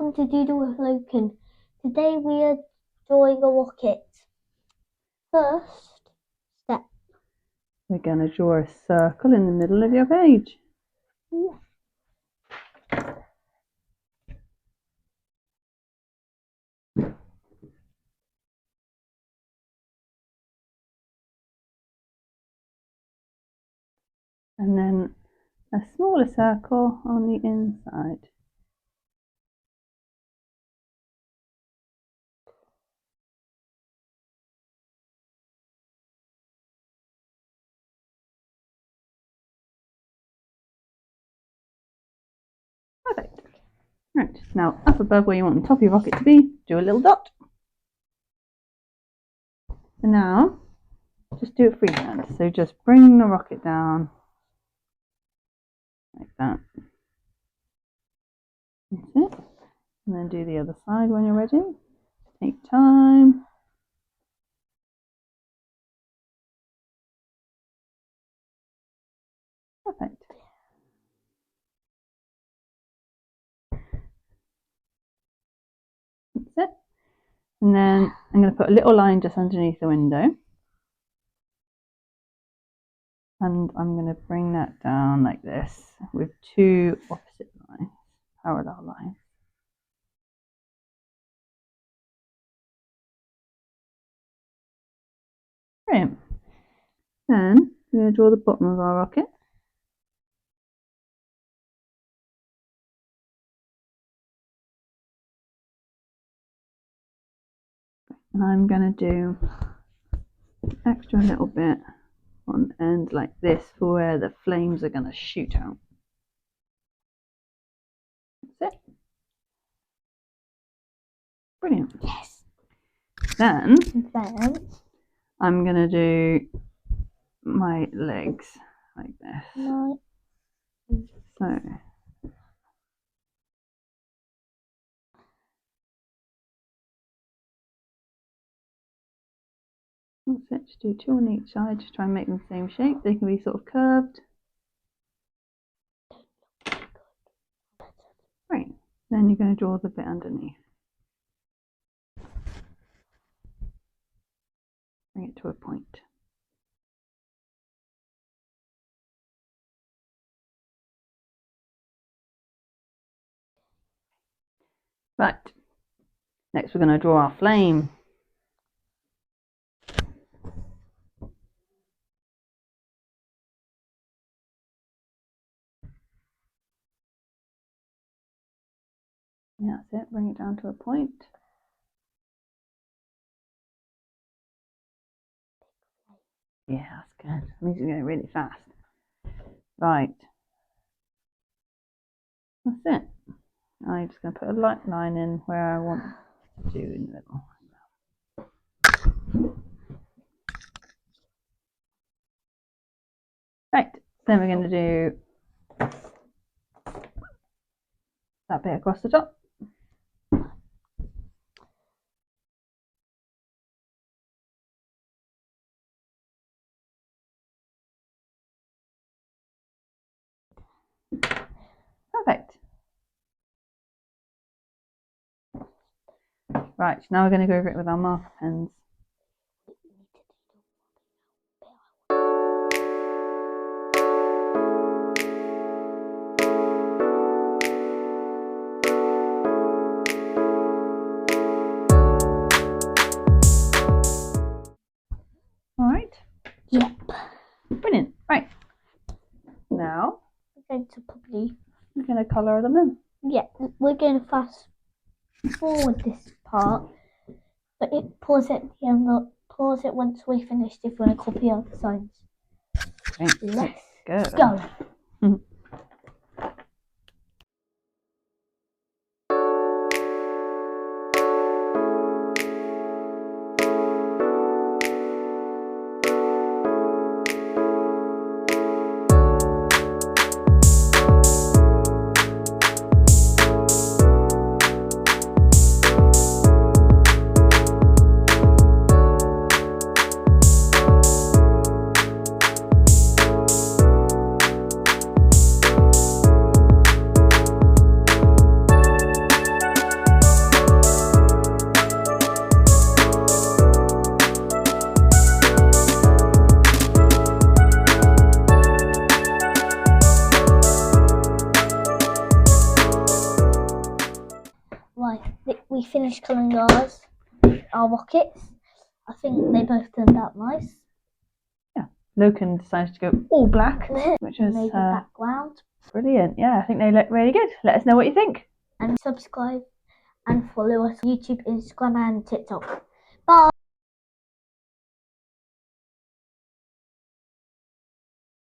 welcome to Doodle with Loken. Today we are drawing a rocket. First step. We're going to draw a circle in the middle of your page. Yeah. And then a smaller circle on the inside. Perfect. Right, now up above where you want the top of your rocket to be, do a little dot. And now, just do it freehand. So just bring the rocket down, like that. That's it. And then do the other side when you're ready. Take time. Perfect. That's it. And then I'm going to put a little line just underneath the window. And I'm going to bring that down like this with two opposite lines, parallel lines. Brilliant. Then we're going to draw the bottom of our rocket. And I'm going to do an extra little bit on the end like this for where the flames are going to shoot out. That's it. Brilliant. Yes. Then I'm going to do my legs like this. No. So that's it, just do two on each side, just try and make them the same shape. They can be sort of curved. Right, then you're going to draw the bit underneath. Bring it to a point. Right, next we're going to draw our flame. Yeah, that's it, bring it down to a point. Yeah, that's good. That means it's going really fast. Right. That's it. I'm just going to put a light line in where I want to do in the middle. Right, then we're going to do that bit across the top. Perfect. Right, now we're going to go over it with our marker pens. Alright? Yep. Brilliant. Right. Now We're going to probably. we're going to colour them in. Yeah, we're going to fast forward this part, but pause it at the end. Pause it once we finished if you want to copy our designs. Right, Let's go. we finished colouring our rockets. I think they both turned out nice. Loken decided to go all black, which was made the background. Brilliant. Yeah, I think they look really good. Let us know what you think. And subscribe and follow us on YouTube, Instagram and TikTok. Bye!